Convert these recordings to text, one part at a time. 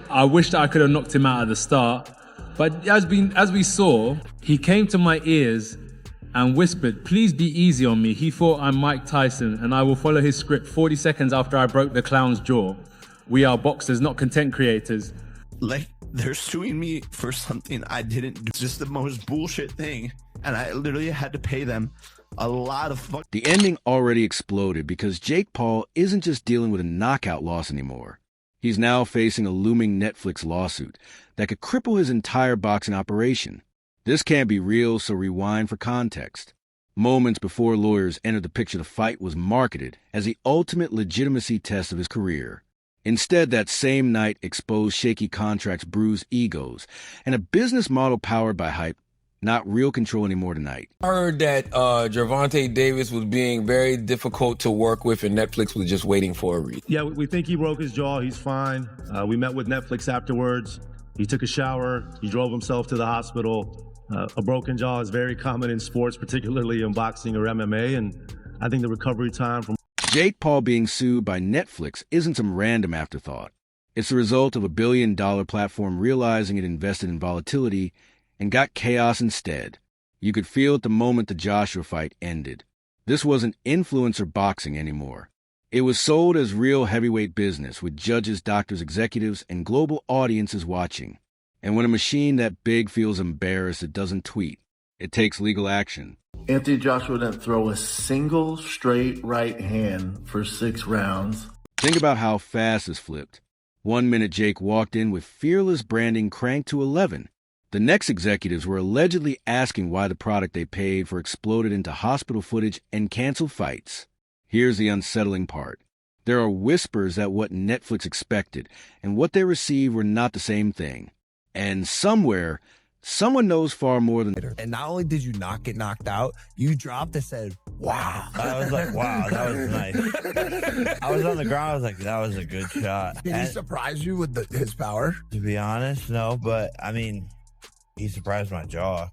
I wish that I could have knocked him out at the start. But as we saw, he came to my ears and whispered, "Please be easy on me." He thought I'm Mike Tyson and I will follow his script 40 seconds after I broke the clown's jaw. We are boxers, not content creators. Like, they're suing me for something I didn't do. It's just the most bullshit thing. And I literally had to pay them a lot of fuck. The ending already exploded because Jake Paul isn't just dealing with a knockout loss anymore. He's now facing a looming Netflix lawsuit that could cripple his entire boxing operation. This can't be real, so rewind for context. Moments before lawyers entered the picture, the fight was marketed as the ultimate legitimacy test of his career. Instead, that same night exposed shaky contracts, bruised egos, and a business model powered by hype. Not real control anymore tonight. I heard that Gervonta Davis was being very difficult to work with and Netflix was just waiting for a read. Yeah, we think he broke his jaw. He's fine. We met with Netflix afterwards. He took a shower. He drove himself to the hospital. A broken jaw is very common in sports, particularly in boxing or MMA, and I think the recovery time from Jake Paul being sued by Netflix isn't some random afterthought. It's the result of a billion-dollar platform realizing it invested in volatility and got chaos instead. You could feel it the moment the Joshua fight ended. This wasn't influencer boxing anymore. It was sold as real heavyweight business with judges, doctors, executives, and global audiences watching. And when a machine that big feels embarrassed, it doesn't tweet. It takes legal action. Anthony Joshua didn't throw a single straight right hand for 6 rounds. Think about how fast this flipped. 1 minute Jake walked in with fearless branding cranked to 11. The next executives were allegedly asking why the product they paid for exploded into hospital footage and canceled fights. Here's the unsettling part. There are whispers that what Netflix expected and what they received were not the same thing. And somewhere, someone knows far more than... And not only did you not get knocked out, you dropped and said, wow. I was like, wow, that was nice. I was on the ground, I was like, that was a good shot. Did he surprise you with his power? To be honest, no, but I mean, he surprised my jaw.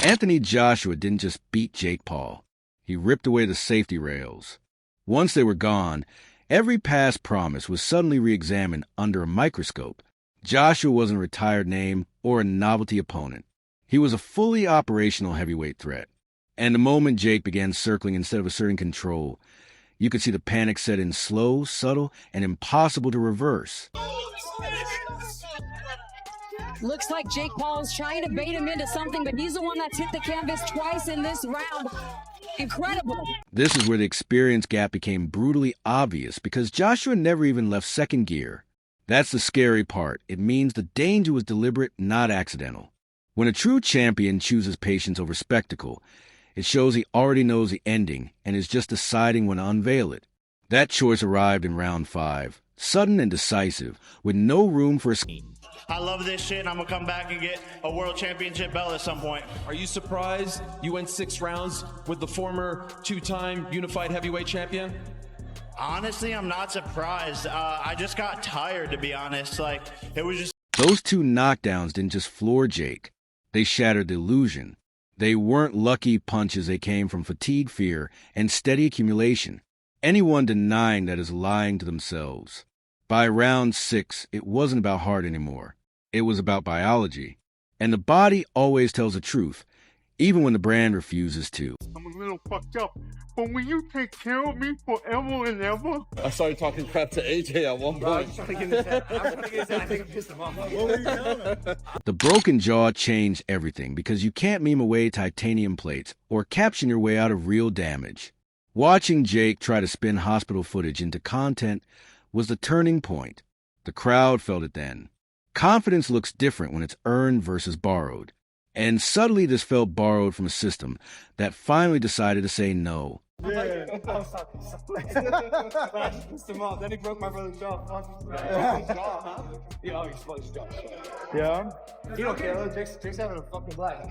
Anthony Joshua didn't just beat Jake Paul. He ripped away the safety rails. Once they were gone, every past promise was suddenly re-examined under a microscope. Joshua wasn't a retired name or a novelty opponent. He was a fully operational heavyweight threat. And the moment Jake began circling instead of asserting control, you could see the panic set in slow, subtle, and impossible to reverse. Looks like Jake Paul is trying to bait him into something, but he's the one that's hit the canvas twice in this round. Incredible. This is where the experience gap became brutally obvious because Joshua never even left second gear. That's the scary part. It means the danger was deliberate, not accidental. When a true champion chooses patience over spectacle, it shows he already knows the ending and is just deciding when to unveil it. That choice arrived in round 5, sudden and decisive, with no room for a scheme. I love this shit, and I'm going to come back and get a world championship belt at some point. Are you surprised you went 6 rounds with the former 2-time unified heavyweight champion? Honestly, I'm not surprised. I just got tired, to be honest. Like, it was just... Those 2 knockdowns didn't just floor Jake. They shattered the illusion. They weren't lucky punches. They came from fatigue, fear, and steady accumulation. Anyone denying that is lying to themselves. By round 6, it wasn't about heart anymore. It was about biology. And the body always tells the truth, even when the brand refuses to. I'm a little fucked up, but will you take care of me forever and ever? I started talking crap to AJ at one point. I think I pissed him off. What were you doing? The broken jaw changed everything because you can't meme away titanium plates or caption your way out of real damage. Watching Jake try to spin hospital footage into content was the turning point. The crowd felt it then. Confidence looks different when it's earned versus borrowed. And subtly this felt borrowed from a system that finally decided to say no. Yeah. Then he broke my brother's jaw. Yeah. You don't care, though. Jake's having a fucking blast.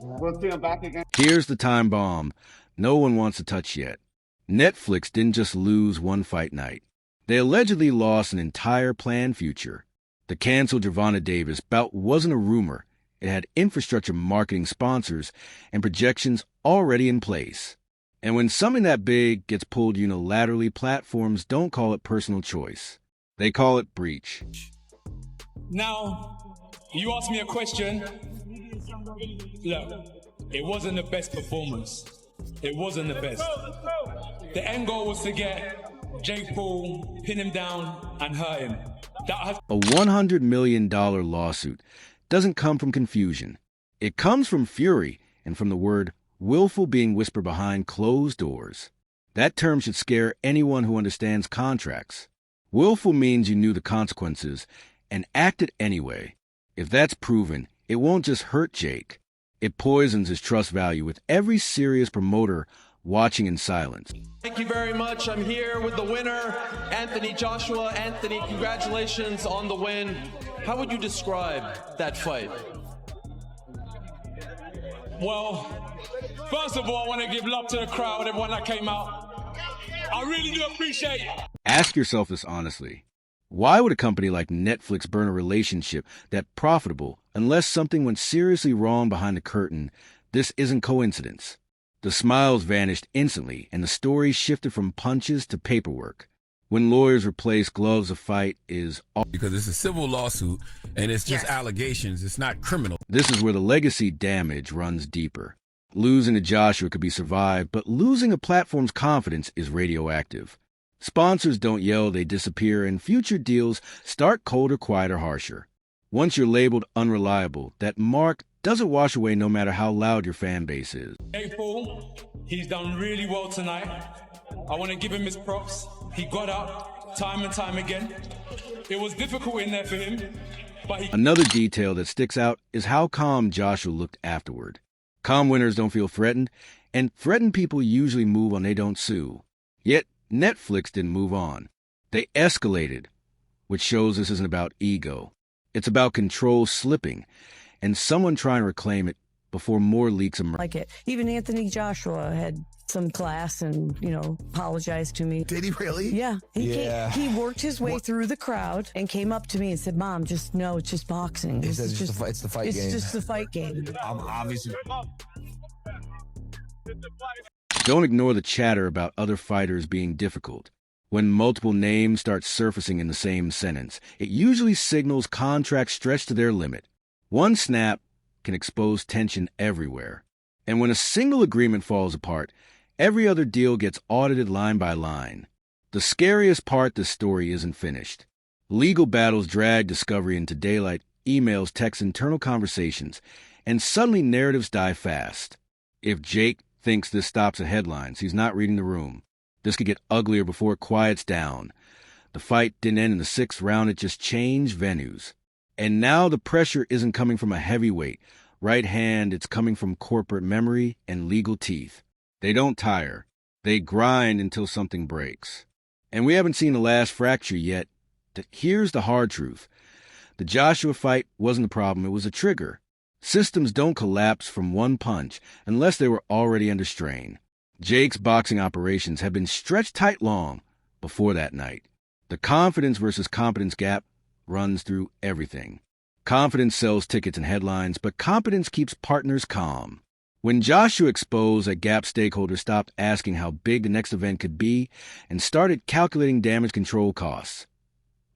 We'll see him back again. Here's the time bomb no one wants to touch yet. Netflix didn't just lose one fight night. They allegedly lost an entire planned future. The canceled Gervonta Davis bout wasn't a rumor. It had infrastructure, marketing, sponsors, and projections already in place. And when something that big gets pulled unilaterally, platforms don't call it personal choice. They call it breach. Now, you asked me a question. Look, it wasn't the best performance. It wasn't the best. The end goal was to get Jake Paul, pin him down, and hurt him. A $100 million lawsuit doesn't come from confusion. It comes from fury and from the word willful being whispered behind closed doors. That term should scare anyone who understands contracts. Willful means you knew the consequences and acted anyway. If that's proven, it won't just hurt Jake. It poisons his trust value with every serious promoter watching in silence. Thank you very much. I'm here with the winner, Anthony Joshua. Anthony, congratulations on the win. How would you describe that fight? Well, first of all, I want to give love to the crowd, everyone that came out. I really do appreciate it. Ask yourself this honestly. Why would a company like Netflix burn a relationship that profitable unless something went seriously wrong behind the curtain? This isn't coincidence. The smiles vanished instantly, and the story shifted from punches to paperwork. When lawyers replace gloves, a fight is because it's a civil lawsuit and it's just allegations. It's not criminal. This is where the legacy damage runs deeper. Losing to Joshua could be survived, but losing a platform's confidence is radioactive. Sponsors don't yell, they disappear, and future deals start colder, quieter, harsher. Once you're labeled unreliable, that mark doesn't wash away no matter how loud your fan base is. Jake Paul, he's done really well tonight. I want to give him his props. He got up time and time again. It was difficult in there for him, but he... Another detail that sticks out is how calm Joshua looked afterward. Calm winners don't feel threatened, and threatened people usually move on they don't sue. Yet, Netflix didn't move on. They escalated, which shows this isn't about ego. It's about control slipping, and someone trying to reclaim it before more leaks emerge. Like it. Even Anthony Joshua had some class and, apologized to me. Did he really? Yeah. He worked his way through the crowd and came up to me and said, Mom, it's just boxing. It's the fight game. It's just the fight game. Obviously. Don't ignore the chatter about other fighters being difficult. When multiple names start surfacing in the same sentence, it usually signals contracts stretched to their limit. One snap can expose tension everywhere. And when a single agreement falls apart, every other deal gets audited line by line. The scariest part, this story isn't finished. Legal battles drag discovery into daylight, emails, texts, internal conversations, and suddenly narratives die fast. If Jake thinks this stops at headlines, he's not reading the room. This could get uglier before it quiets down. The fight didn't end in the 6th round, it just changed venues. And now the pressure isn't coming from a heavyweight. Right hand, it's coming from corporate memory and legal teeth. They don't tire. They grind until something breaks. And we haven't seen the last fracture yet. Here's the hard truth. The Joshua fight wasn't the problem, it was a trigger. Systems don't collapse from one punch unless they were already under strain. Jake's boxing operations had been stretched tight long before that night. The confidence versus competence gap runs through everything. Confidence sells tickets and headlines, but competence keeps partners calm. When Joshua exposed that gap, stakeholders stopped asking how big the next event could be and started calculating damage control costs.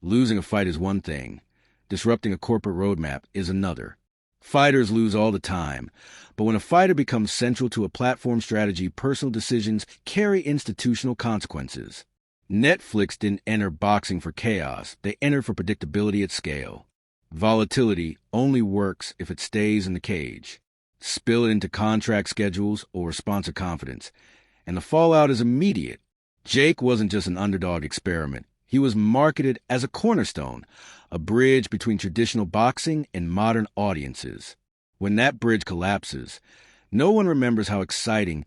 Losing a fight is one thing. Disrupting a corporate roadmap is another. Fighters lose all the time, but when a fighter becomes central to a platform strategy, personal decisions carry institutional consequences. Netflix didn't enter boxing for chaos. They entered for predictability at scale. Volatility only works if it stays in the cage. Spill it into contract schedules or sponsor confidence, and the fallout is immediate. Jake wasn't just an underdog experiment. He was marketed as a cornerstone, a bridge between traditional boxing and modern audiences. When that bridge collapses, no one remembers how exciting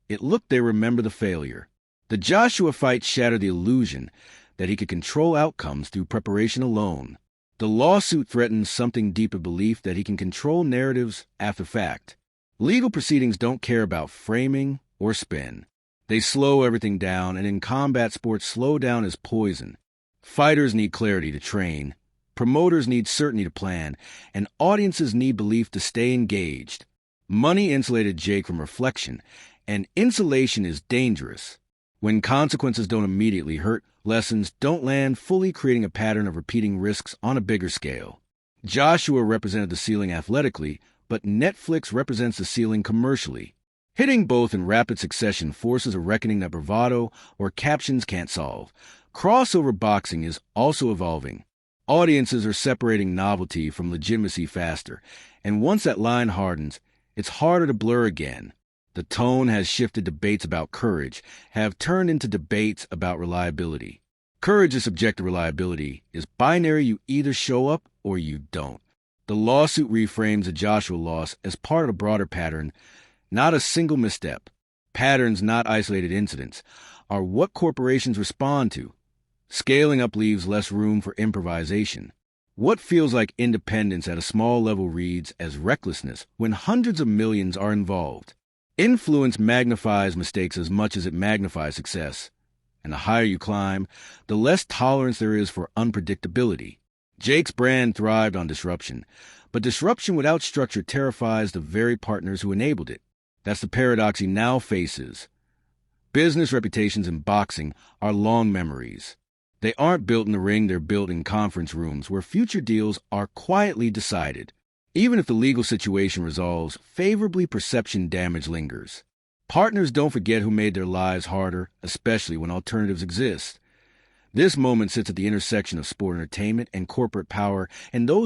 it looked. They remember the failure. The Joshua fight shattered the illusion that he could control outcomes through preparation alone. The lawsuit threatens something deeper, belief that he can control narratives after fact. Legal proceedings don't care about framing or spin. They slow everything down, and in combat sports, slow down is poison. Fighters need clarity to train. Promoters need certainty to plan, and audiences need belief to stay engaged. Money insulated Jake from reflection, and insulation is dangerous. When consequences don't immediately hurt, lessons don't land fully, creating a pattern of repeating risks on a bigger scale. Joshua represented the ceiling athletically, but Netflix represents the ceiling commercially. Hitting both in rapid succession forces a reckoning that bravado or captions can't solve. Crossover boxing is also evolving. Audiences are separating novelty from legitimacy faster, and once that line hardens, it's harder to blur again. The tone has shifted. Debates about courage have turned into debates about reliability. Courage is subjective, reliability is binary. You either show up or you don't. The lawsuit reframes the Joshua loss as part of a broader pattern, not a single misstep. Patterns, not isolated incidents, are what corporations respond to. Scaling up leaves less room for improvisation. What feels like independence at a small level reads as recklessness when hundreds of millions are involved. Influence magnifies mistakes as much as it magnifies success. And the higher you climb, the less tolerance there is for unpredictability. Jake's brand thrived on disruption, but disruption without structure terrifies the very partners who enabled it. That's the paradox he now faces. Business reputations in boxing are long memories. They aren't built in the ring, they're built in conference rooms where future deals are quietly decided. Even if the legal situation resolves favorably, perception damage lingers. Partners don't forget who made their lives harder, especially when alternatives exist. This moment sits at the intersection of sport entertainment and corporate power, and those